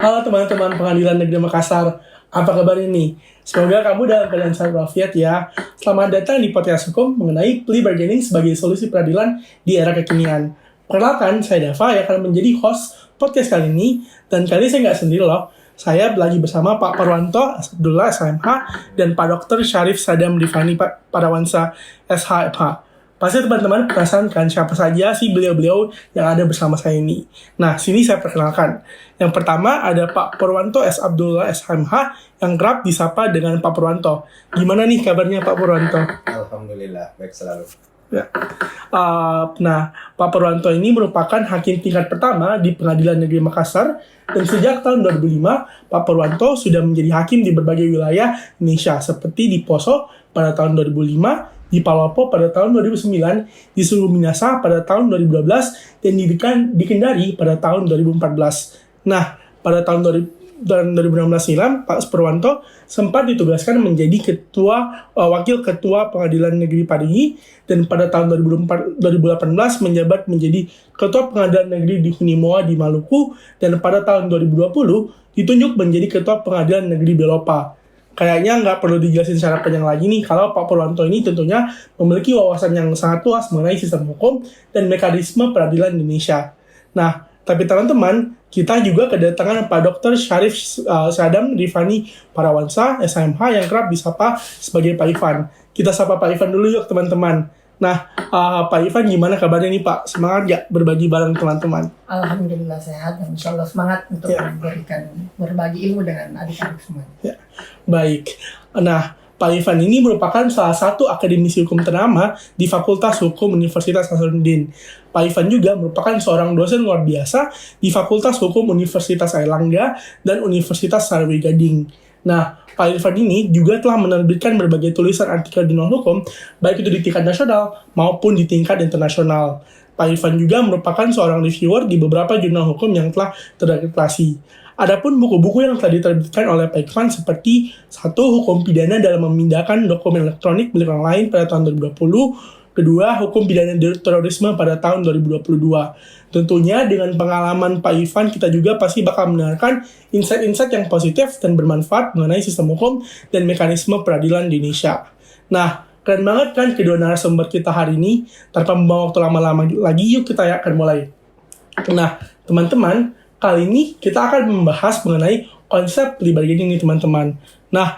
Halo teman-teman Pengadilan Negeri Makassar, apa kabar ini? Semoga kamu dalam keadaan sehat walafiat ya. Selamat datang di podcast hukum mengenai plea bargaining sebagai solusi peradilan di era kekinian. Perkenalkan, saya Dava yang akan menjadi host podcast kali ini, dan kali ini saya nggak sendiri loh. Saya lagi bersama Pak Purwanto Abdullah SHMH dan Pak Dr. Syarif Sadam Rifani Parawansa SHMH. Pasti teman-teman penasaran kan siapa saja sih beliau-beliau yang ada bersama saya ini. Nah, sini saya perkenalkan. Yang pertama ada Pak Purwanto S. Abdullah SHMH yang kerap disapa dengan Pak Purwanto. Gimana nih kabarnya Pak Purwanto? Alhamdulillah, baik selalu. Ya. Nah, Pak Purwanto ini merupakan hakim tingkat pertama di Pengadilan Negeri Makassar, dan sejak tahun 2005, Pak Purwanto sudah menjadi hakim di berbagai wilayah Indonesia, seperti di Poso pada tahun 2005, di Palopo pada tahun 2009, di Sulu Minasa pada tahun 2012, dan di Kendari pada tahun 2014. Nah, pada tahun 2016 silam, Pak Purwanto sempat ditugaskan menjadi wakil ketua Pengadilan Negeri Parigi, dan pada tahun 2018 menjabat menjadi ketua Pengadilan Negeri di Hunimoa di Maluku, dan pada tahun 2020 ditunjuk menjadi ketua Pengadilan Negeri Belopa. Kayaknya nggak perlu dijelasin secara panjang lagi nih, kalau Pak Purwanto ini tentunya memiliki wawasan yang sangat luas mengenai sistem hukum dan mekanisme peradilan Indonesia. Nah, tapi teman-teman, kita juga kedatangan Pak Dr. Syarif Sadam Rifani Parawansa SHMH yang kerap disapa sebagai Pak Ivan. Kita sapa Pak Ivan dulu yuk teman-teman. Nah, Pak Ivan gimana kabarnya nih Pak? Semangat gak berbagi bareng teman-teman? Alhamdulillah sehat dan insya Allah semangat untuk berbagi ilmu dengan adik-adik semua. Ya. Baik. Nah, Pak Ivan ini merupakan salah satu akademisi hukum ternama di Fakultas Hukum Universitas Hasanuddin. Pak Ivan juga merupakan seorang dosen luar biasa di Fakultas Hukum Universitas Airlangga dan Universitas Sarwi Gading. Nah, Pak Ivan ini juga telah menerbitkan berbagai tulisan artikel jurnal hukum, baik itu di tingkat nasional maupun di tingkat internasional. Pak Ivan juga merupakan seorang reviewer di beberapa jurnal hukum yang telah terakreditasi. Adapun buku-buku yang telah diterbitkan oleh Pak Ivan seperti 1. Hukum pidana dalam memindahkan dokumen elektronik milik orang lain pada tahun 2020, 2. Hukum pidana terorisme pada tahun 2022. Tentunya dengan pengalaman Pak Ivan, kita juga pasti bakal mendengarkan insight-insight yang positif dan bermanfaat mengenai sistem hukum dan mekanisme peradilan di Indonesia. Nah, keren banget kan kedua narasumber kita hari ini. Tanpa membawa waktu lama-lama lagi, yuk kita akan mulai. Nah, teman-teman, kali ini kita akan membahas mengenai konsep plea bargaining nih teman-teman. Nah,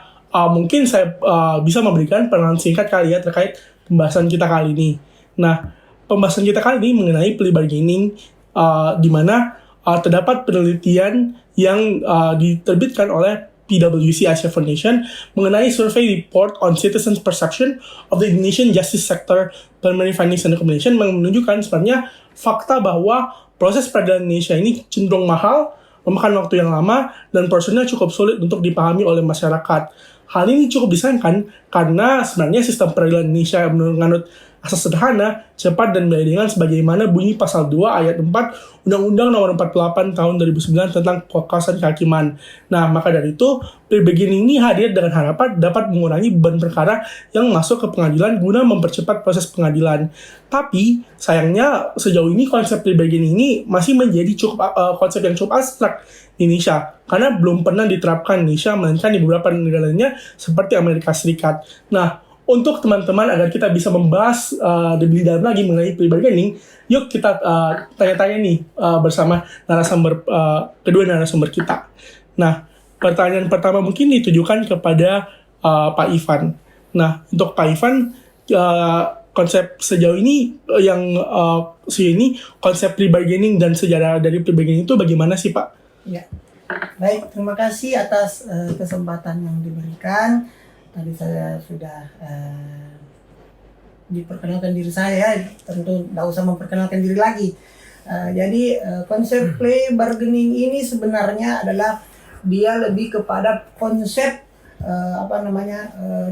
mungkin saya bisa memberikan penjelasan singkat kali ya terkait pembahasan kita kali ini. Nah, pembahasan kita kali ini mengenai plea bargaining, di mana terdapat penelitian yang diterbitkan oleh PwC Asia Foundation mengenai survey report on citizens' perception of the Indonesian justice sector preliminary findings and recommendation, menunjukkan sebenarnya fakta bahwa proses peradilan Indonesia ini cenderung mahal, memakan waktu yang lama, dan prosesnya cukup sulit untuk dipahami oleh masyarakat. Hal ini cukup disayangkan karena sebenarnya sistem peradilan Indonesia yang menganut asas sederhana, cepat, dan berkeadilan sebagaimana bunyi pasal 2 ayat 4 Undang-Undang Nomor 48 Tahun 2009 tentang kekuasaan kehakiman. Nah, maka dari itu, plea bargaining ini hadir dengan harapan dapat mengurangi beban perkara yang masuk ke pengadilan guna mempercepat proses pengadilan. Tapi, sayangnya sejauh ini konsep plea bargaining ini masih menjadi konsep yang cukup abstrak di Indonesia, karena belum pernah diterapkan di Indonesia, melainkan di beberapa negara lainnya seperti Amerika Serikat. Nah, untuk teman-teman agar kita bisa membahas lebih dalam lagi mengenai plea bargaining, yuk kita tanya-tanya nih bersama kedua narasumber kita. Nah, pertanyaan pertama mungkin ditujukan kepada Pak Ivan. Nah, untuk Pak Ivan, konsep sejauh ini konsep plea bargaining dan sejarah dari plea bargaining itu bagaimana sih Pak? Ya, baik, terima kasih atas kesempatan yang diberikan. Tadi saya sudah diperkenalkan diri saya, tentu tidak usah memperkenalkan diri lagi. Jadi konsep plea bargaining ini sebenarnya adalah dia lebih kepada konsep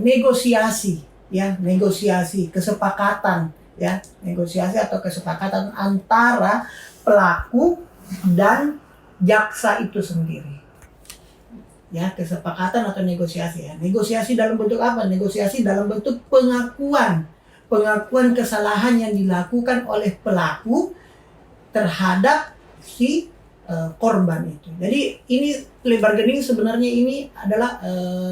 negosiasi, ya, negosiasi, kesepakatan, ya, negosiasi atau kesepakatan antara pelaku dan jaksa itu sendiri. Ya, kesepakatan atau negosiasi ya. Negosiasi dalam bentuk apa? Negosiasi dalam bentuk pengakuan kesalahan yang dilakukan oleh pelaku terhadap si korban itu. Jadi ini plea bargaining sebenarnya ini adalah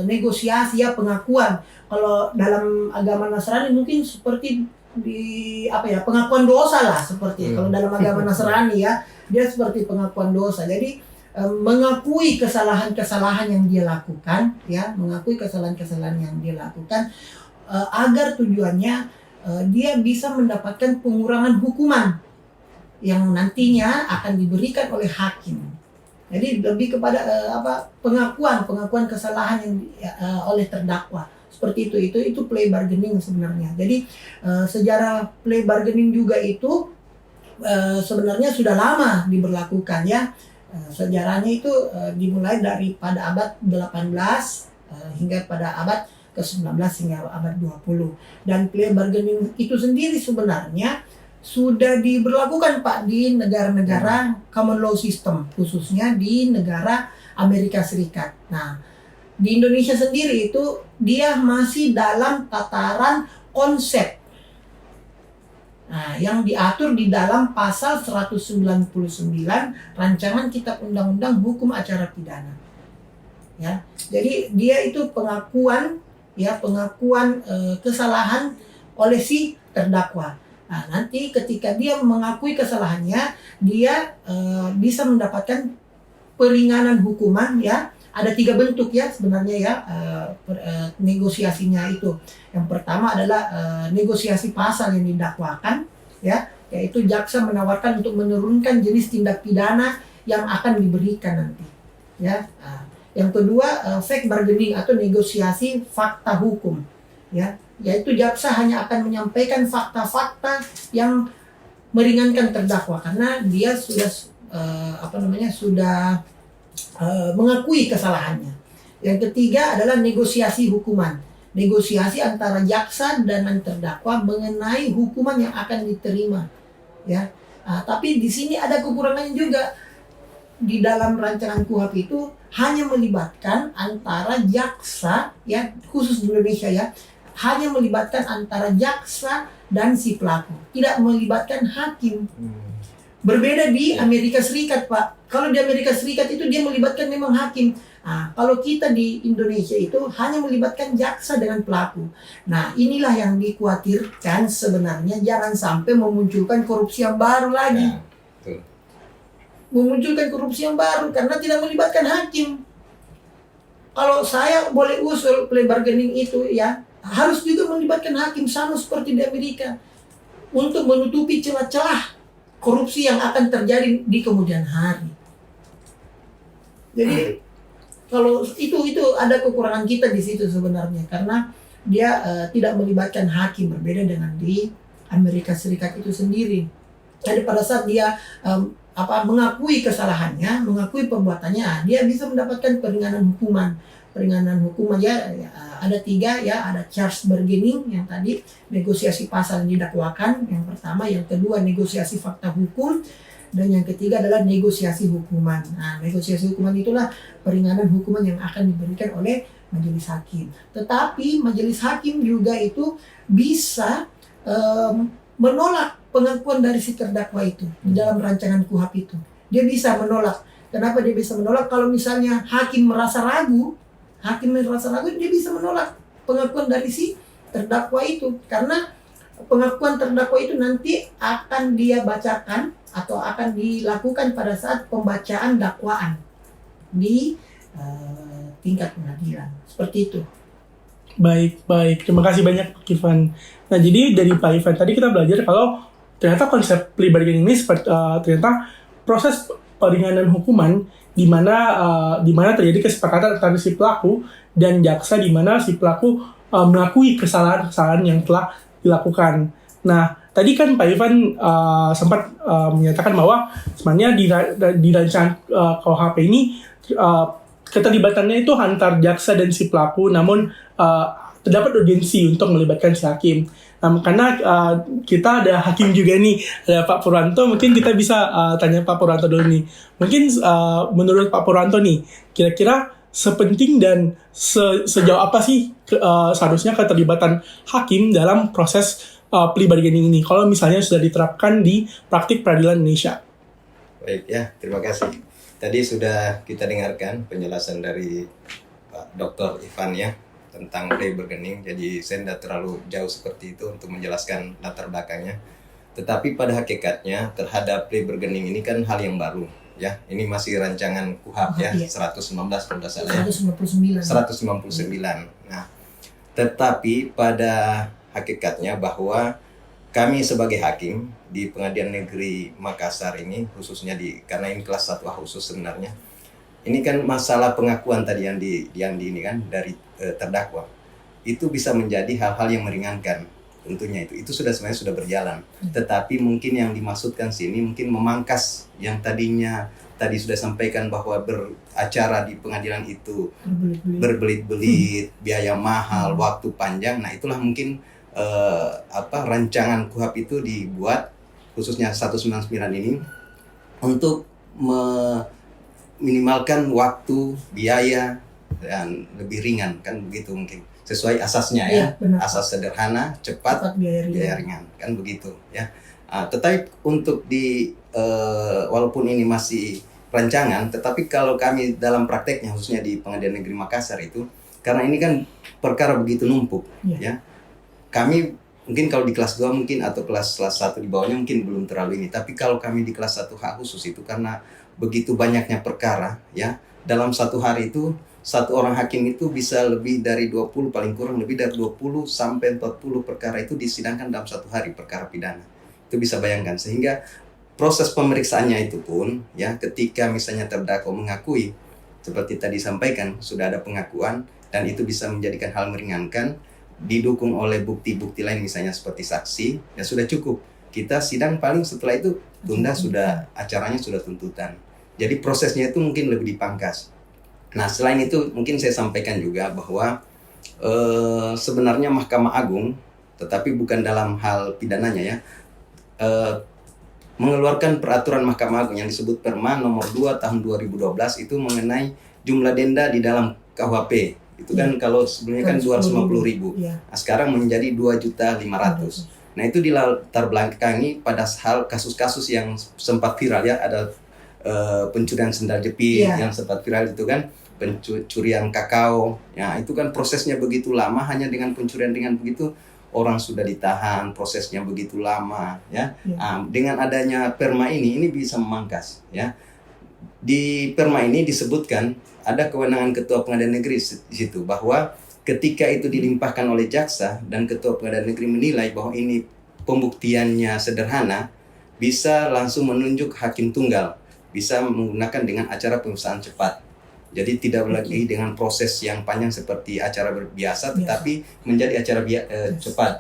negosiasi ya, pengakuan. Kalau dalam agama Nasrani mungkin seperti di pengakuan dosa lah seperti kalau dalam agama Nasrani ya, dia seperti pengakuan dosa. Jadi mengakui kesalahan-kesalahan yang dia lakukan ya, mengakui kesalahan-kesalahan yang dia lakukan agar tujuannya dia bisa mendapatkan pengurangan hukuman yang nantinya akan diberikan oleh hakim. Jadi lebih kepada pengakuan kesalahan yang oleh terdakwa. Seperti itu plea bargaining sebenarnya. Jadi sejarah plea bargaining juga itu sebenarnya sudah lama diberlakukan ya. Sejarahnya itu dimulai dari pada abad 18 hingga pada abad ke-19 hingga abad 20. Dan plea bargaining itu sendiri sebenarnya sudah diberlakukan Pak di negara-negara common law system, khususnya di negara Amerika Serikat. Nah, di Indonesia sendiri itu dia masih dalam tataran konsep. Nah, yang diatur di dalam pasal 199 Rancangan Kitab Undang-Undang Hukum Acara Pidana. Ya. Jadi dia itu pengakuan kesalahan oleh si terdakwa. Nah, nanti ketika dia mengakui kesalahannya, dia bisa mendapatkan peringanan hukuman ya. Ada 3 bentuk ya sebenarnya ya negosiasinya itu. Yang pertama adalah negosiasi pasal yang didakwakan ya, yaitu jaksa menawarkan untuk menurunkan jenis tindak pidana yang akan diberikan nanti ya. Yang kedua fact bargaining atau negosiasi fakta hukum ya, yaitu jaksa hanya akan menyampaikan fakta-fakta yang meringankan terdakwa karena dia sudah mengakui kesalahannya. Yang ketiga adalah negosiasi hukuman, negosiasi antara jaksa dan terdakwa mengenai hukuman yang akan diterima ya. Tapi di sini ada kekurangannya juga. Di dalam rancangan KUHP itu hanya melibatkan antara jaksa ya, khusus di Indonesia ya, hanya melibatkan antara jaksa dan si pelaku, tidak melibatkan hakim. Berbeda di Amerika Serikat Pak. Kalau di Amerika Serikat itu dia melibatkan memang hakim. Nah, kalau kita di Indonesia itu hanya melibatkan jaksa dengan pelaku. Nah, inilah yang dikhawatirkan sebenarnya, jangan sampai memunculkan korupsi yang baru lagi. Ya, betul. Memunculkan korupsi yang baru karena tidak melibatkan hakim. Kalau saya boleh usul plea bargaining itu ya, harus juga melibatkan hakim sama seperti di Amerika untuk menutupi celah-celah korupsi yang akan terjadi di kemudian hari. Jadi kalau itu ada kekurangan kita di situ sebenarnya karena dia tidak melibatkan hakim, berbeda dengan di Amerika Serikat itu sendiri. Jadi pada saat dia mengakui kesalahannya, mengakui perbuatannya, dia bisa mendapatkan peringanan hukuman. Peringanan hukuman ya ada 3 ya, ada charge bargaining yang tadi negosiasi pasal yang didakwakan yang pertama, yang kedua negosiasi fakta hukum, dan yang ketiga adalah negosiasi hukuman. Nah, negosiasi hukuman itulah peringanan hukuman yang akan diberikan oleh majelis hakim. Tetapi majelis hakim juga itu bisa menolak pengakuan dari si terdakwa itu di dalam rancangan KUHP itu. Dia bisa menolak. Kenapa dia bisa menolak? Kalau misalnya hakim merasa ragu, dia bisa menolak pengakuan dari si terdakwa itu. Karena pengakuan terdakwa itu nanti akan dia bacakan atau akan dilakukan pada saat pembacaan dakwaan di tingkat pengadilan. Seperti itu. Baik. Terima kasih banyak Pak Irfan. Nah, jadi dari Pak Irfan tadi kita belajar kalau ternyata konsep plea bargaining ini ternyata proses peringanan hukuman di mana terjadi kesepakatan antara si pelaku dan jaksa, di mana si pelaku mengakui kesalahan yang telah dilakukan. Nah, tadi kan Pak Irfan sempat menyatakan bahwa sebenarnya di rancangan KUHP ini keterlibatannya itu antar jaksa dan si pelaku, namun terdapat urgensi untuk melibatkan si hakim. Karena kita ada hakim juga nih, ada Pak Purwanto. Mungkin kita bisa tanya Pak Purwanto dulu nih. Mungkin menurut Pak Purwanto nih, kira-kira sepenting dan sejauh apa sih seharusnya keterlibatan hakim dalam proses plea bargaining ini, kalau misalnya sudah diterapkan di praktik peradilan Indonesia? Baik ya, terima kasih. tadi sudah kita dengarkan penjelasan dari Pak Dr. Ivan ya tentang play bargaining. Jadi saya tidak terlalu jauh seperti itu untuk menjelaskan latar belakangnya. Tetapi pada hakikatnya terhadap play bargaining ini kan hal yang baru ya. Ini masih rancangan KUHP ya, 119 kalau tidak salah ya. 159. 159. Nah, tetapi pada hakikatnya bahwa kami sebagai hakim di Pengadilan Negeri Makassar ini, khususnya karena ini kelas 1A khusus sebenarnya, ini kan masalah pengakuan tadi yang ini kan dari terdakwa, itu bisa menjadi hal-hal yang meringankan tentunya itu sebenarnya sudah berjalan. Tetapi mungkin yang dimaksudkan sini mungkin memangkas yang tadi sudah sampaikan bahwa beracara di pengadilan itu berbelit-belit, biaya mahal, waktu panjang. Nah itulah mungkin rancangan KUHP itu dibuat khususnya 199 ini untuk meminimalkan waktu, biaya dan lebih ringan kan begitu mungkin sesuai asasnya ya, asas sederhana, cepat, biaya ringan kan begitu ya. Tetapi untuk walaupun ini masih rancangan, tetapi kalau kami dalam prakteknya khususnya di Pengadilan Negeri Makassar itu karena ini kan perkara begitu numpuk ya. Kami mungkin kalau di kelas 2 mungkin atau kelas 1 di bawahnya mungkin belum terlalu ini. Tapi kalau kami di kelas 1H khusus itu karena begitu banyaknya perkara ya. Dalam satu hari itu satu orang hakim itu bisa lebih dari 20, paling kurang lebih dari 20 sampai 40 perkara itu disidangkan dalam satu hari perkara pidana. Itu bisa bayangkan sehingga proses pemeriksaannya itu pun ya ketika misalnya terdakwa mengakui seperti tadi sampaikan sudah ada pengakuan dan itu bisa menjadikan hal meringankan didukung oleh bukti-bukti lain misalnya seperti saksi ya sudah cukup kita sidang paling setelah itu tunda sudah acaranya sudah tuntutan jadi prosesnya itu mungkin lebih dipangkas. Nah selain itu mungkin saya sampaikan juga bahwa sebenarnya Mahkamah Agung tetapi bukan dalam hal pidananya ya mengeluarkan peraturan Mahkamah Agung yang disebut Perma nomor 2 tahun 2012 itu mengenai jumlah denda di dalam KUHP. Itu kan kalau sebelumnya kan 250.000. Nah, sekarang menjadi 2.500.000. Nah, itu dilatar belakangi pada hal kasus-kasus yang sempat viral ya, ada pencurian sendal jepit yang sempat viral itu kan, pencurian kakao. Ya, itu kan prosesnya begitu lama hanya dengan pencurian dengan begitu orang sudah ditahan, prosesnya begitu lama ya. Nah, dengan adanya Perma ini bisa memangkas ya. Di Perma ini disebutkan ada kewenangan Ketua Pengadilan Negeri di situ bahwa ketika itu dilimpahkan oleh jaksa dan Ketua Pengadilan Negeri menilai bahwa ini pembuktiannya sederhana, bisa langsung menunjuk hakim tunggal, bisa menggunakan dengan acara pemeriksaan cepat. Jadi tidak lagi dengan proses yang panjang seperti acara biasa, tetapi menjadi acara cepat.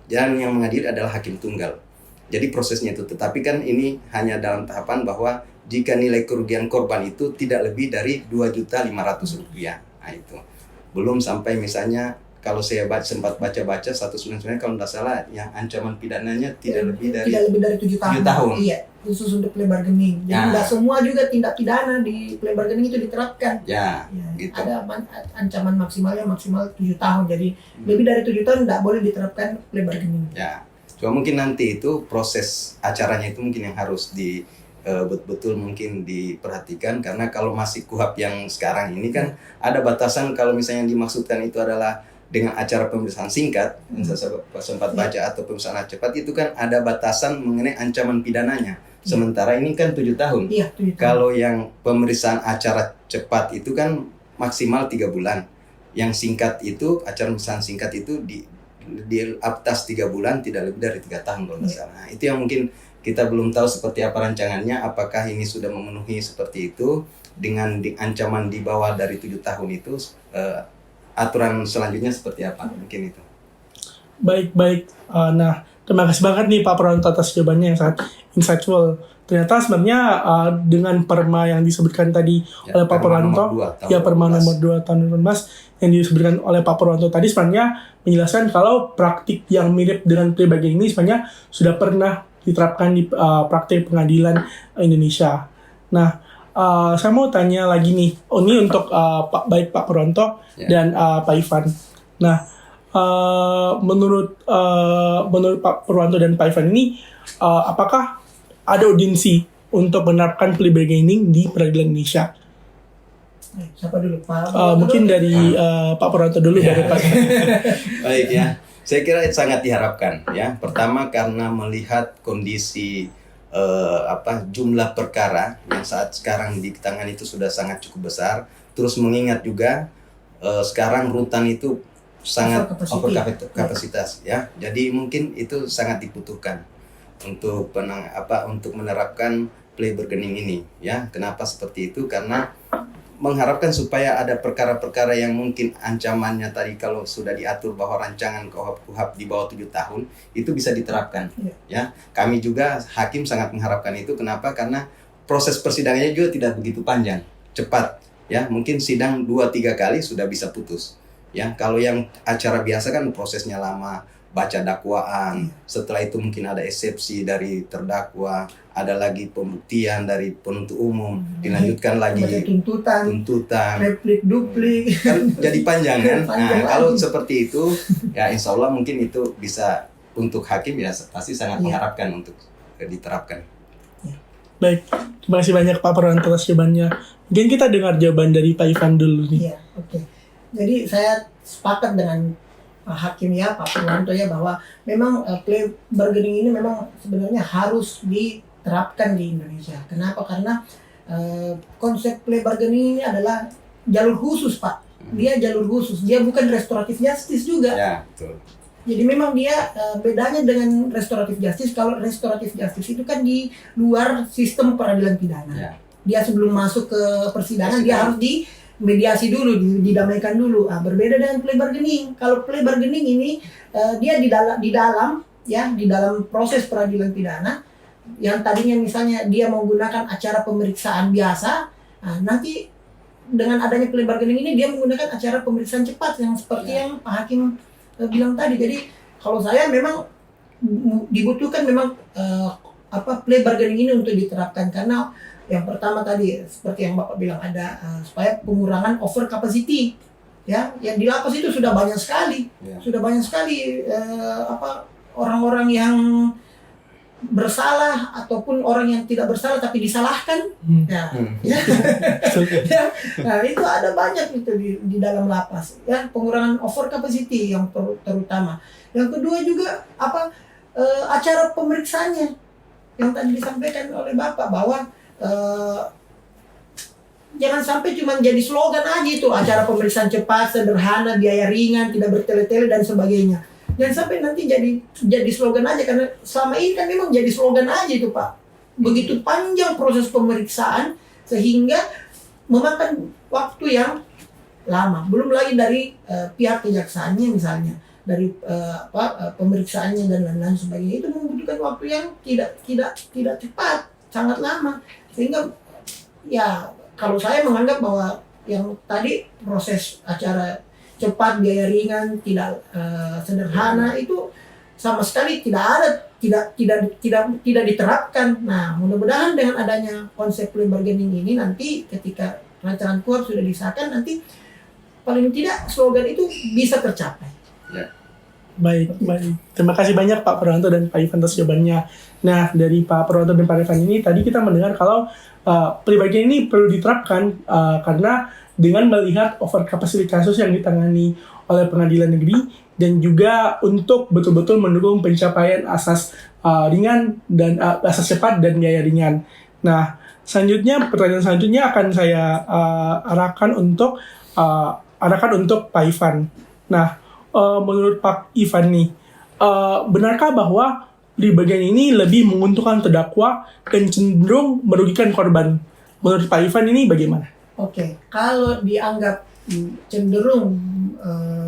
Dan yang mengadili adalah hakim tunggal. Jadi prosesnya itu, tetapi kan ini hanya dalam tahapan bahwa jika nilai kerugian korban itu tidak lebih dari Rp2.500.000. Nah itu. Belum sampai misalnya kalau saya sempat baca-baca 199 kalau tidak salah yang ancaman pidananya tidak lebih dari 7 tahun. Iya, khusus untuk plea bargaining. Jadi tidak semua juga tindak pidana di plea bargaining itu diterapkan. Gitu. Ada ancaman maksimal 7 tahun. Jadi lebih dari 7 tahun tidak boleh diterapkan plea bargaining. Ya. Cuma mungkin nanti itu proses acaranya itu mungkin yang harus betul-betul mungkin diperhatikan karena kalau masih KUHP yang sekarang ini kan ada batasan kalau misalnya yang dimaksudkan itu adalah dengan acara pemeriksaan singkat yang saya sempat baca atau pemeriksaan cepat itu kan ada batasan mengenai ancaman pidananya sementara ini kan 7 tahun. 7 tahun. Kalau yang pemeriksaan acara cepat itu kan maksimal 3 bulan yang singkat itu acara pemeriksaan singkat itu di atas 3 bulan tidak lebih dari 3 tahun kalau nggak salah. Nah, itu yang mungkin kita belum tahu seperti apa rancangannya, apakah ini sudah memenuhi seperti itu dengan ancaman di bawah dari 7 tahun itu aturan selanjutnya seperti apa mungkin itu. Baik. Nah, terima kasih banget nih Pak Purwanto atas jawabannya yang sangat insightful. Ternyata sebenarnya dengan Perma yang disebutkan tadi oleh Pak Purwanto, Perma nomor 2 tahun 2018 yang disebutkan oleh Pak Purwanto tadi sebenarnya menjelaskan kalau praktik yang mirip dengan plea bargaining ini sebenarnya sudah pernah diterapkan di praktik pengadilan Indonesia. Nah, saya mau tanya lagi nih, ini untuk baik Pak Purwanto dan Pak Ivan. Nah, menurut Pak Purwanto dan Pak Ivan ini, apakah ada urgensi untuk menerapkan plea bargaining di peradilan Indonesia? Siapa dulu Pak? Mungkin dari Pak Purwanto dulu dari Pak. Baik ya, saya kira sangat diharapkan ya. Pertama karena melihat kondisi jumlah perkara yang saat sekarang di tangan itu sudah sangat cukup besar. Terus mengingat juga sekarang rutan itu sangat over kapasitas ya. Jadi mungkin itu sangat dibutuhkan untuk untuk menerapkan plea bargaining ini ya. Kenapa seperti itu? Karena mengharapkan supaya ada perkara-perkara yang mungkin ancamannya tadi kalau sudah diatur bahwa rancangan KUHP di bawah 7 tahun itu bisa diterapkan ya. Kami juga hakim sangat mengharapkan itu. Kenapa? Karena proses persidangannya juga tidak begitu panjang, cepat ya. Mungkin sidang 2-3 kali sudah bisa putus ya. Kalau yang acara biasa kan prosesnya lama, baca dakwaan, setelah itu mungkin ada eksepsi dari terdakwa, ada lagi pembuktian dari penuntut umum, dilanjutkan lagi tuntutan, replik duplik, kan jadi panjang kan. Nah, kalau seperti itu ya insya Allah mungkin itu bisa untuk hakim ya pasti sangat mengharapkan untuk diterapkan. Baik, terima kasih banyak Pak Purwanto atas jawabannya. Mungkin kita dengar jawaban dari Pak Ivan dulu nih. Iya, oke. Jadi saya sepakat dengan hakim ya Pak Purwanto ya bahwa memang plea bargaining ini memang sebenarnya harus diterapkan di Indonesia. Kenapa? Karena konsep plea bargaining ini adalah jalur khusus Pak. Dia jalur khusus, dia bukan restoratif justice juga. Ya, betul. Jadi memang dia bedanya dengan restoratif justice. Kalau restoratif justice itu kan di luar sistem peradilan pidana. Ya. Dia sebelum masuk ke persidangan dia harus mediasi dulu, didamaikan dulu. Berbeda dengan plea bargaining. Kalau plea bargaining ini dia di dalam proses peradilan pidana yang tadinya misalnya dia menggunakan acara pemeriksaan biasa, nanti dengan adanya plea bargaining ini dia menggunakan acara pemeriksaan cepat yang seperti yang Pak Hakim bilang tadi. Jadi kalau saya memang dibutuhkan memang plea bargaining ini untuk diterapkan karena yang pertama tadi seperti yang Bapak bilang ada supaya pengurangan over capacity ya. Yang di lapas itu sudah banyak sekali orang-orang yang bersalah ataupun orang yang tidak bersalah tapi disalahkan ya. Nah itu ada banyak itu di dalam lapas ya, pengurangan over capacity yang terutama. Yang kedua juga acara pemeriksaannya yang tadi disampaikan oleh Bapak bahwa jangan sampai cuma jadi slogan aja itu acara pemeriksaan cepat, sederhana, biaya ringan, tidak bertele-tele dan sebagainya. Jangan sampai nanti jadi slogan aja karena selama ini kan memang jadi slogan aja itu Pak. Begitu panjang proses pemeriksaan sehingga memakan waktu yang lama. Belum lagi dari pihak kejaksaannya misalnya, dari pemeriksaannya dan lain-lain sebagainya itu membutuhkan waktu yang tidak cepat, sangat lama. Sehingga ya kalau saya menganggap bahwa yang tadi proses acara cepat, biaya ringan, tidak sederhana itu sama sekali tidak diterapkan. Nah, mudah-mudahan dengan adanya konsep plea bargaining ini nanti ketika rancangan KUHP sudah disahkan nanti paling tidak slogan itu bisa tercapai. Ya. Baik. Terima kasih banyak Pak Purwanto dan Pak Ivan atas jawabannya. Nah, dari Pak Purwanto dan Pak Ivan ini tadi kita mendengar kalau plea bargaining ini perlu diterapkan karena dengan melihat over capacity kasus yang ditangani oleh pengadilan negeri dan juga untuk betul-betul mendukung pencapaian asas ringan dan asas cepat dan biaya ringan. Nah, pertanyaan selanjutnya akan saya arahkan untuk Pak Ivan. Nah, menurut Pak Ivan nih, benarkah bahwa plea bargaining ini lebih menguntungkan terdakwa dan cenderung merugikan korban? Menurut Pak Ivan ini bagaimana? Oke, kalau dianggap cenderung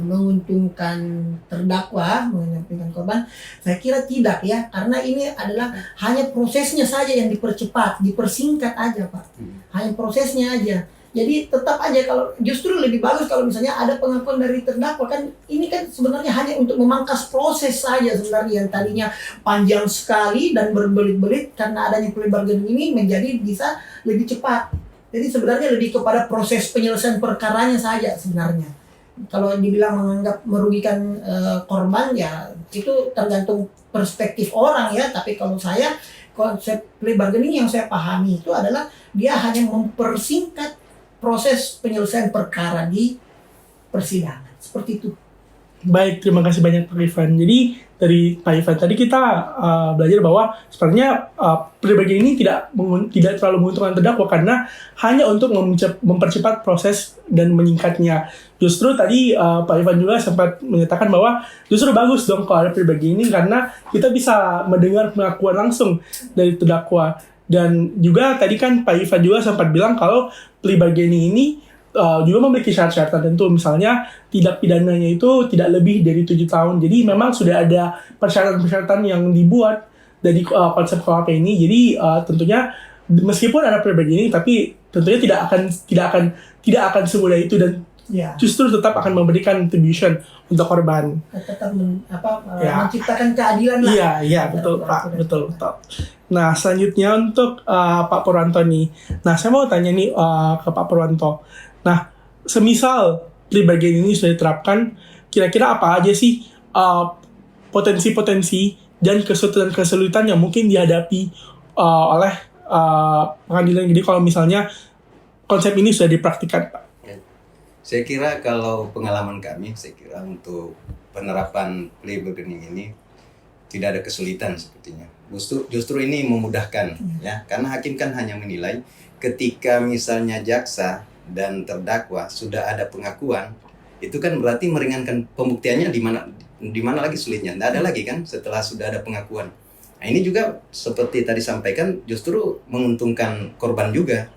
menguntungkan terdakwa, menguntungkan korban, saya kira tidak ya, karena ini adalah hanya prosesnya saja yang dipercepat, dipersingkat aja Pak, hanya prosesnya aja. Jadi tetap aja kalau justru lebih bagus kalau misalnya ada pengakuan dari terdakwa kan ini kan sebenarnya hanya untuk memangkas proses saja sebenarnya yang tadinya panjang sekali dan berbelit-belit karena adanya plea bargaining ini menjadi bisa lebih cepat. Jadi sebenarnya lebih kepada proses penyelesaian perkaranya saja sebenarnya. Kalau dibilang menganggap merugikan korban ya itu tergantung perspektif orang ya. Tapi kalau saya konsep plea bargaining yang saya pahami itu adalah dia hanya mempersingkat proses penyelesaian perkara di persidangan. Seperti itu. Baik, terima kasih banyak Pak Ivan. Jadi dari Pak Ivan tadi kita belajar bahwa sebenarnya plea bargaining ini tidak terlalu menguntungkan terdakwa karena hanya untuk mempercepat proses dan menyingkatnya. Justru tadi Pak Ivan juga sempat menyatakan bahwa justru bagus dong kalau ada plea bargaining karena kita bisa mendengar pengakuan langsung dari terdakwa. Dan juga tadi kan Pak Ivan juga sempat bilang kalau plea bargaining ini juga memiliki syarat-syarat tertentu, misalnya tindak pidananya itu tidak lebih dari 7 tahun. Jadi memang sudah ada persyaratan-persyaratan yang dibuat dari konsep KUHP ini. Jadi tentunya meskipun ada plea bargaining, tapi tentunya tidak akan semudah itu dan justru tetap akan memberikan contribution untuk korban. Tetap menciptakan keadilan lah. Iya, betul Pak, betul. Nah, selanjutnya untuk Pak Purwanto nih. Nah, saya mau tanya nih ke Pak Purwanto. Nah, semisal plea bargaining ini sudah diterapkan, kira-kira apa aja sih potensi-potensi dan kesulitan yang mungkin dihadapi oleh pengadilan. Jadi kalau misalnya konsep ini sudah dipraktikkan, Pak. Saya kira kalau pengalaman kami, untuk penerapan plea bargaining ini tidak ada kesulitan sepertinya. Justru ini memudahkan, ya, karena hakim kan hanya menilai ketika misalnya jaksa dan terdakwa sudah ada pengakuan, itu kan berarti meringankan pembuktiannya di mana lagi sulitnya. Tidak ada lagi kan setelah sudah ada pengakuan. Nah, ini juga seperti tadi sampaikan justru menguntungkan korban juga.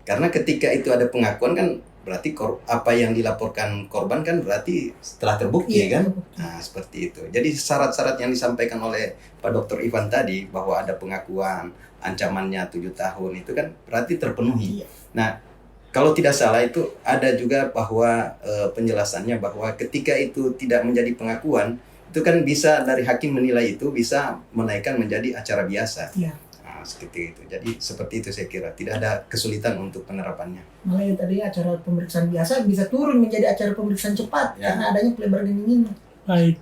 Karena ketika itu ada pengakuan kan berarti apa yang dilaporkan korban kan berarti setelah terbukti kan. Nah, seperti itu. Jadi syarat-syarat yang disampaikan oleh Pak Dr. Ivan tadi bahwa ada pengakuan, ancamannya 7 tahun itu kan berarti terpenuhi. Nah, kalau tidak salah itu ada juga bahwa penjelasannya bahwa ketika itu tidak menjadi pengakuan, itu kan bisa dari hakim menilai itu bisa menaikkan menjadi acara biasa. Nah, seperti itu. Jadi seperti itu saya kira. Tidak ada kesulitan untuk penerapannya. Malah yang tadi acara pemeriksaan biasa bisa turun menjadi acara pemeriksaan cepat karena adanya plea bargaining ini.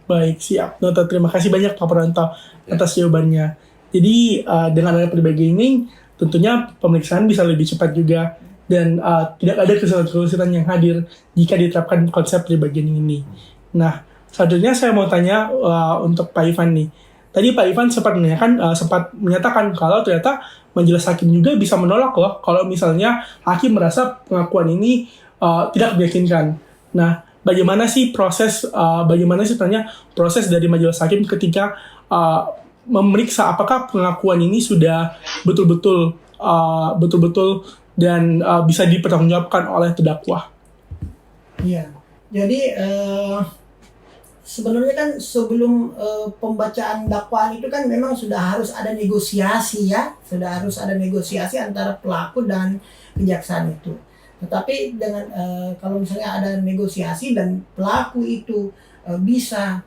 Baik, siap. Nota, terima kasih banyak Pak Purwanto atas jawabannya. Jadi dengan adanya plea bargaining, tentunya pemeriksaan bisa lebih cepat juga. Dan tidak ada kesulitan yang hadir jika diterapkan konsep plea bargaining ini. Nah, selanjutnya saya mau tanya untuk Pak Ivan nih. Tadi Pak Ivan sempat menyatakan kalau ternyata majelis hakim juga bisa menolak loh kalau misalnya hakim merasa pengakuan ini tidak meyakinkan. Nah, bagaimana sih sebenarnya proses dari majelis hakim ketika memeriksa apakah pengakuan ini sudah betul-betul dan bisa dipertanggungjawabkan oleh terdakwa. Iya, jadi sebenarnya kan sebelum pembacaan dakwaan itu kan memang sudah harus ada negosiasi antara pelaku dan kejaksaan itu. Tetapi dengan kalau misalnya ada negosiasi dan pelaku itu bisa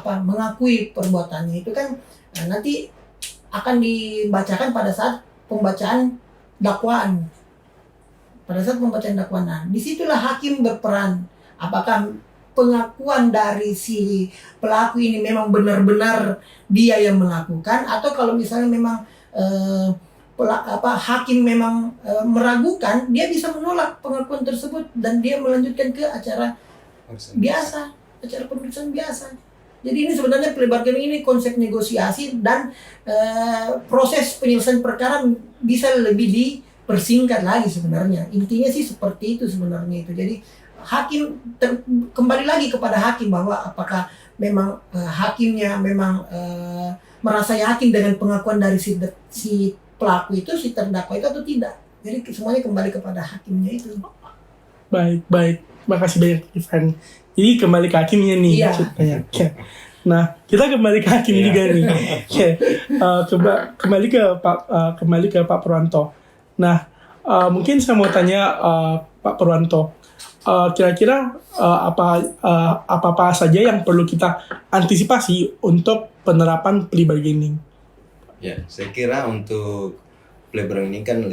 mengakui perbuatannya itu kan nanti akan dibacakan pada saat pembacaan dakwaan. Pada saat pembacaan dakwaan, nah, disitulah hakim berperan. Apakah pengakuan dari si pelaku ini memang benar-benar dia yang melakukan, atau kalau misalnya memang hakim memang meragukan, dia bisa menolak pengakuan tersebut dan dia melanjutkan ke acara biasa, acara pemeriksaan biasa. Jadi ini sebenarnya plea bargaining ini konsep negosiasi dan proses penyelesaian perkara bisa lebih dipersingkat lagi sebenarnya. Intinya sih seperti itu sebenarnya itu. Jadi hakim kembali lagi kepada hakim bahwa apakah memang hakimnya memang merasa yakin dengan pengakuan dari si pelaku itu, si terdakwa itu atau tidak. Jadi semuanya kembali kepada hakimnya itu. Baik. Terima kasih banyak Ivan. Jadi kembali ke hakimnya nih ceritanya. Nah, kita kembali ke hakim juga nih. Kembali ke Pak Purwanto. Nah, mungkin saya mau tanya Pak Purwanto, kira-kira apa saja yang perlu kita antisipasi untuk penerapan plea bargaining? Ya, saya kira untuk plea bargaining kan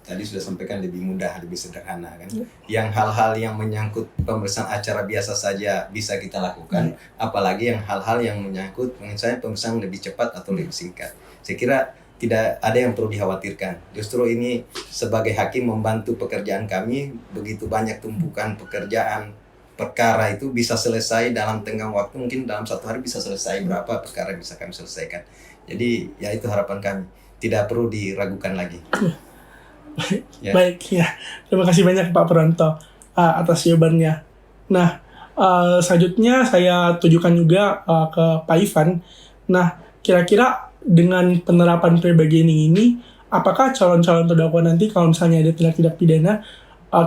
tadi sudah sampaikan lebih mudah, lebih sederhana kan. Yang hal-hal yang menyangkut pemeriksaan acara biasa saja bisa kita lakukan, apalagi yang hal-hal yang menyangkut misalnya pemeriksaan lebih cepat atau lebih singkat. Saya kira tidak ada yang perlu dikhawatirkan. Justru ini sebagai hakim membantu pekerjaan kami, begitu banyak tumpukan pekerjaan perkara itu bisa selesai dalam tenggang waktu, mungkin dalam 1 hari bisa selesai berapa perkara yang bisa kami selesaikan. Jadi ya itu harapan kami, tidak perlu diragukan lagi. Ya. Baik ya, terima kasih banyak Pak Purwanto atas jawabannya. Nah, selanjutnya saya tujukan juga ke Pak Ivan. Nah, kira-kira dengan penerapan plea bargaining ini, apakah calon-calon terdakwa nanti kalau misalnya ada tindak pidana,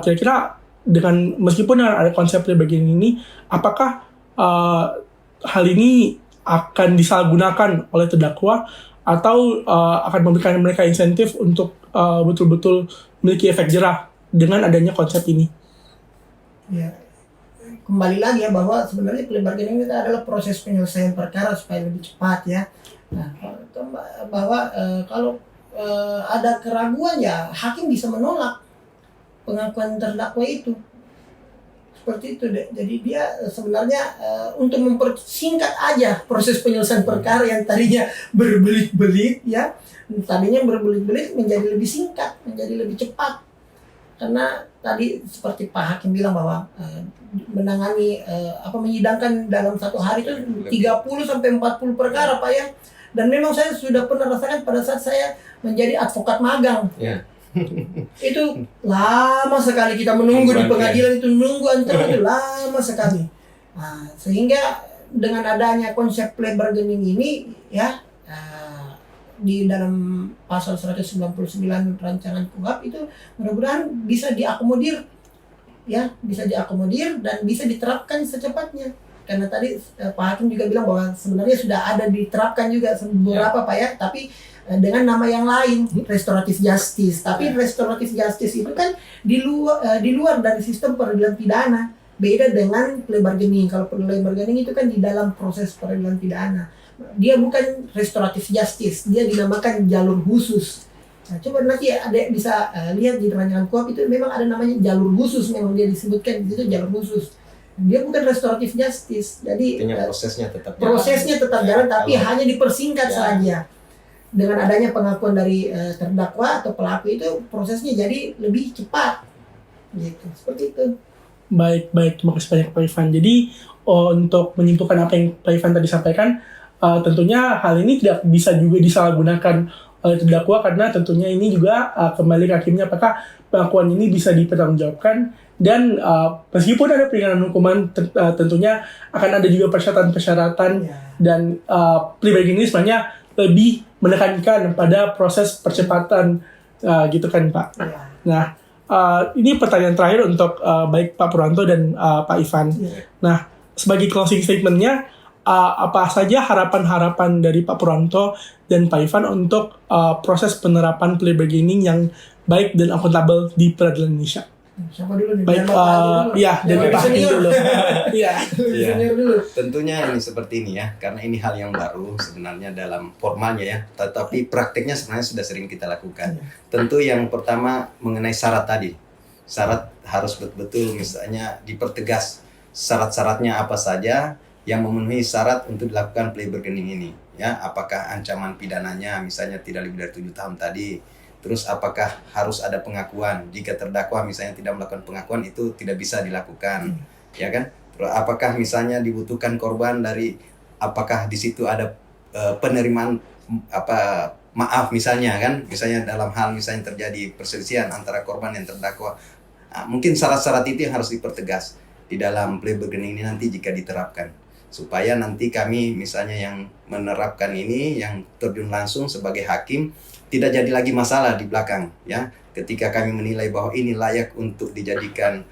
kira-kira dengan meskipun ada konsep plea bargaining ini, apakah hal ini akan disalahgunakan oleh terdakwa atau akan memberikan mereka insentif untuk betul-betul memiliki efek jerah dengan adanya konsep ini? Ya, kembali lagi ya bahwa sebenarnya plea bargaining itu adalah proses penyelesaian perkara supaya lebih cepat ya. Nah, bahwa kalau ada keraguan ya hakim bisa menolak pengakuan terdakwa itu. Seperti itu deh. Jadi dia sebenarnya untuk mempersingkat aja proses penyelesaian perkara yang tadinya berbelit-belit ya. Tadinya berbelit-belit menjadi lebih singkat, menjadi lebih cepat. Karena tadi seperti Pak Hakim bilang bahwa menangani menyidangkan dalam 1 hari itu 30 sampai 40 perkara Pak ya. Dan memang saya sudah pernah rasakan pada saat saya menjadi advokat magang. Ya. Itu lama sekali kita menunggu di pengadilan itu, menunggu antara itu lama sekali. Nah, sehingga dengan adanya konsep plea bargaining ini ya di dalam pasal 199 rancangan KUHP itu mudah-mudahan bisa diakomodir ya, bisa diakomodir dan bisa diterapkan secepatnya. Karena tadi Pak Hakim juga bilang bahwa sebenarnya sudah ada diterapkan juga beberapa Pak ya, tapi dengan nama yang lain, restoratif justice. Tapi restoratif justice itu kan di luar dari sistem peradilan pidana. Beda dengan plea bargaining. Kalau plea bargaining itu kan di dalam proses peradilan pidana. Dia bukan restoratif justice, dia dinamakan jalur khusus. Nah, coba nanti ada bisa lihat di rancangan KUHP itu memang ada namanya jalur khusus, memang dia disebutkan di situ jalur khusus. Dia bukan restoratif justice, jadi prosesnya tetap jalan, tapi hanya dipersingkat saja. Dengan adanya pengakuan dari terdakwa atau pelaku itu prosesnya jadi lebih cepat, gitu. Seperti itu. Baik, terima kasih banyak Pak Ivan. Jadi untuk menyimpulkan apa yang Pak Ivan tadi sampaikan, tentunya hal ini tidak bisa juga disalahgunakan oleh terdakwa karena tentunya ini juga kembali ke hakimnya apakah pengakuan ini bisa dipertanggungjawabkan. Dan meskipun ada peringanan hukuman, tentunya akan ada juga persyaratan-persyaratan dan plea bargaining ini sebenarnya lebih menekankan pada proses percepatan gitu kan Pak. Nah, ini pertanyaan terakhir untuk baik Pak Purwanto dan Pak Ivan. Nah, sebagai closing statement-nya, apa saja harapan-harapan dari Pak Purwanto dan Pak Ivan untuk proses penerapan plea bargaining yang baik dan akuntabel di peradilan Indonesia? Siapa dulu nih? Baik, dari Pak Hakim dulu. Iya. Tentunya ini seperti ini ya, karena ini hal yang baru sebenarnya dalam formalnya ya, tetapi prakteknya sebenarnya sudah sering kita lakukan. Tentu yang pertama mengenai syarat tadi. Syarat harus betul-betul misalnya dipertegas syarat-syaratnya apa saja yang memenuhi syarat untuk dilakukan plea bargaining ini. Ya, apakah ancaman pidananya misalnya tidak lebih dari 7 tahun tadi. Terus apakah harus ada pengakuan? Jika terdakwa misalnya tidak melakukan pengakuan itu tidak bisa dilakukan, ya kan? Terus apakah misalnya dibutuhkan korban dari, apakah di situ ada penerimaan maaf misalnya kan? Misalnya dalam hal misalnya terjadi perselisihan antara korban dan terdakwa, mungkin syarat-syarat itu yang harus dipertegas di dalam plea bargaining ini nanti jika diterapkan, supaya nanti kami misalnya yang menerapkan ini yang terjun langsung sebagai hakim tidak jadi lagi masalah di belakang ya, ketika kami menilai bahwa ini layak untuk dijadikan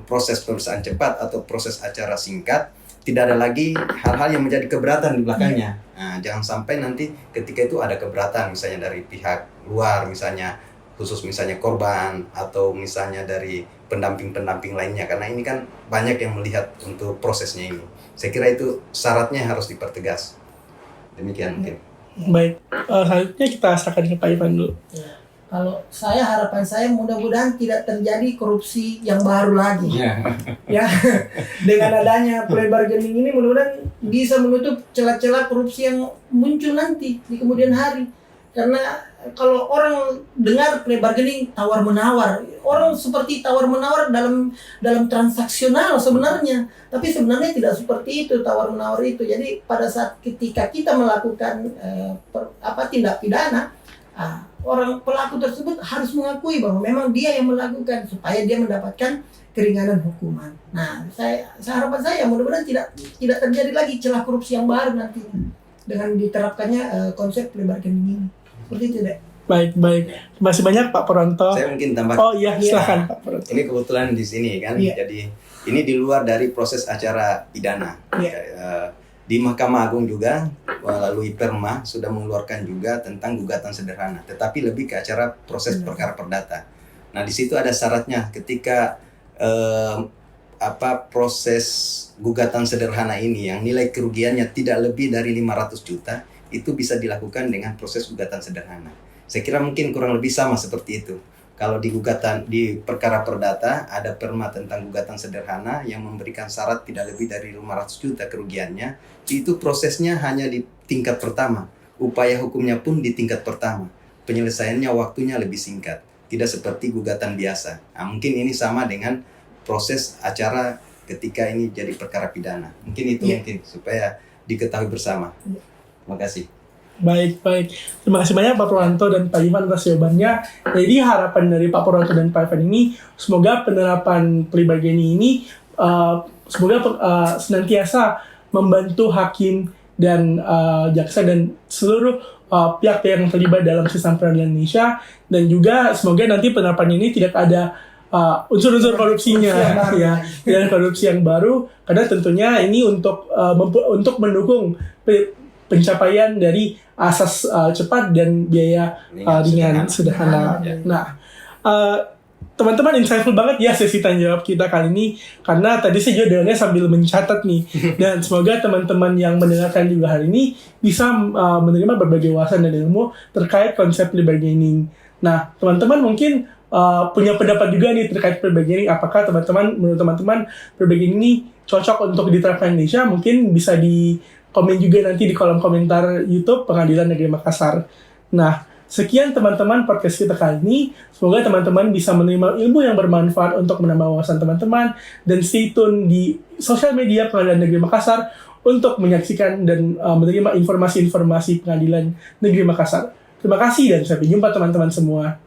proses pemeriksaan cepat atau proses acara singkat, tidak ada lagi hal-hal yang menjadi keberatan di belakangnya. Nah, jangan sampai nanti ketika itu ada keberatan misalnya dari pihak luar, misalnya khusus misalnya korban atau misalnya dari pendamping-pendamping lainnya, karena ini kan banyak yang melihat untuk prosesnya ini. Saya kira itu syaratnya harus dipertegas. Demikian mungkin. Baik, selanjutnya kita serahkan ke Pak Ivan dulu. Kalau saya, harapan saya mudah-mudahan tidak terjadi korupsi yang baru lagi. Ya, dengan adanya plea bargaining ini mudah-mudahan bisa menutup celah-celah korupsi yang muncul nanti di kemudian hari. Karena kalau orang dengar play bargaining tawar menawar, orang seperti tawar menawar dalam transaksional sebenarnya, tapi sebenarnya tidak seperti itu tawar menawar itu. Jadi pada saat ketika kita melakukan tindak pidana, orang pelaku tersebut harus mengakui bahwa memang dia yang melakukan supaya dia mendapatkan keringanan hukuman. Nah, harapan saya mudah-mudahan tidak terjadi lagi celah korupsi yang baru nanti dengan diterapkannya konsep play bargaining ini. Seperti itu deh. Baik. Terima kasih banyak Pak Purwanto. Saya mungkin tambah. Oh iya, silakan Pak Purwanto. Ini kebetulan di sini kan, jadi ini di luar dari proses acara pidana. Di Mahkamah Agung juga melalui Perma sudah mengeluarkan juga tentang gugatan sederhana, tetapi lebih ke acara proses perkara perdata. Nah, di situ ada syaratnya ketika proses gugatan sederhana ini yang nilai kerugiannya tidak lebih dari 500 juta itu bisa dilakukan dengan proses gugatan sederhana. Saya kira mungkin kurang lebih sama seperti itu. Kalau di perkara perdata ada perma tentang gugatan sederhana yang memberikan syarat tidak lebih dari 500 juta kerugiannya, itu prosesnya hanya di tingkat pertama. Upaya hukumnya pun di tingkat pertama. Penyelesaiannya waktunya lebih singkat. Tidak seperti gugatan biasa. Nah, mungkin ini sama dengan proses acara ketika ini jadi perkara pidana. Mungkin itu mungkin supaya diketahui bersama. Terima kasih. Baik. Terima kasih banyak Pak Purwanto dan Pak Ivan atas jawabannya. Jadi harapan dari Pak Purwanto dan Pak Ivan ini, semoga penerapan plea bargaining ini semoga senantiasa membantu hakim dan jaksa dan seluruh pihak yang terlibat dalam sistem peradilan Indonesia, dan juga semoga nanti penerapan ini tidak ada unsur-unsur korupsinya, dan korupsi yang baru, karena tentunya ini untuk mendukung pencapaian dari asas cepat dan biaya ringan sederhana. Nah, teman-teman insightful banget ya sesi tanya jawab kita kali ini, karena tadi saya juga dengarnya sambil mencatat nih, dan semoga teman-teman yang mendengarkan juga hari ini bisa menerima berbagai wawasan dan ilmu terkait konsep plea bargaining. Nah, teman-teman mungkin punya pendapat juga nih terkait plea bargaining. Apakah menurut teman-teman plea bargaining ini cocok untuk diterapkan di Indonesia? Mungkin bisa di komen juga nanti di kolom komentar YouTube Pengadilan Negeri Makassar. Nah, sekian teman-teman podcast kita kali ini. Semoga teman-teman bisa menerima ilmu yang bermanfaat untuk menambah wawasan teman-teman, dan stay tune di sosial media Pengadilan Negeri Makassar untuk menyaksikan dan menerima informasi-informasi Pengadilan Negeri Makassar. Terima kasih dan sampai jumpa teman-teman semua.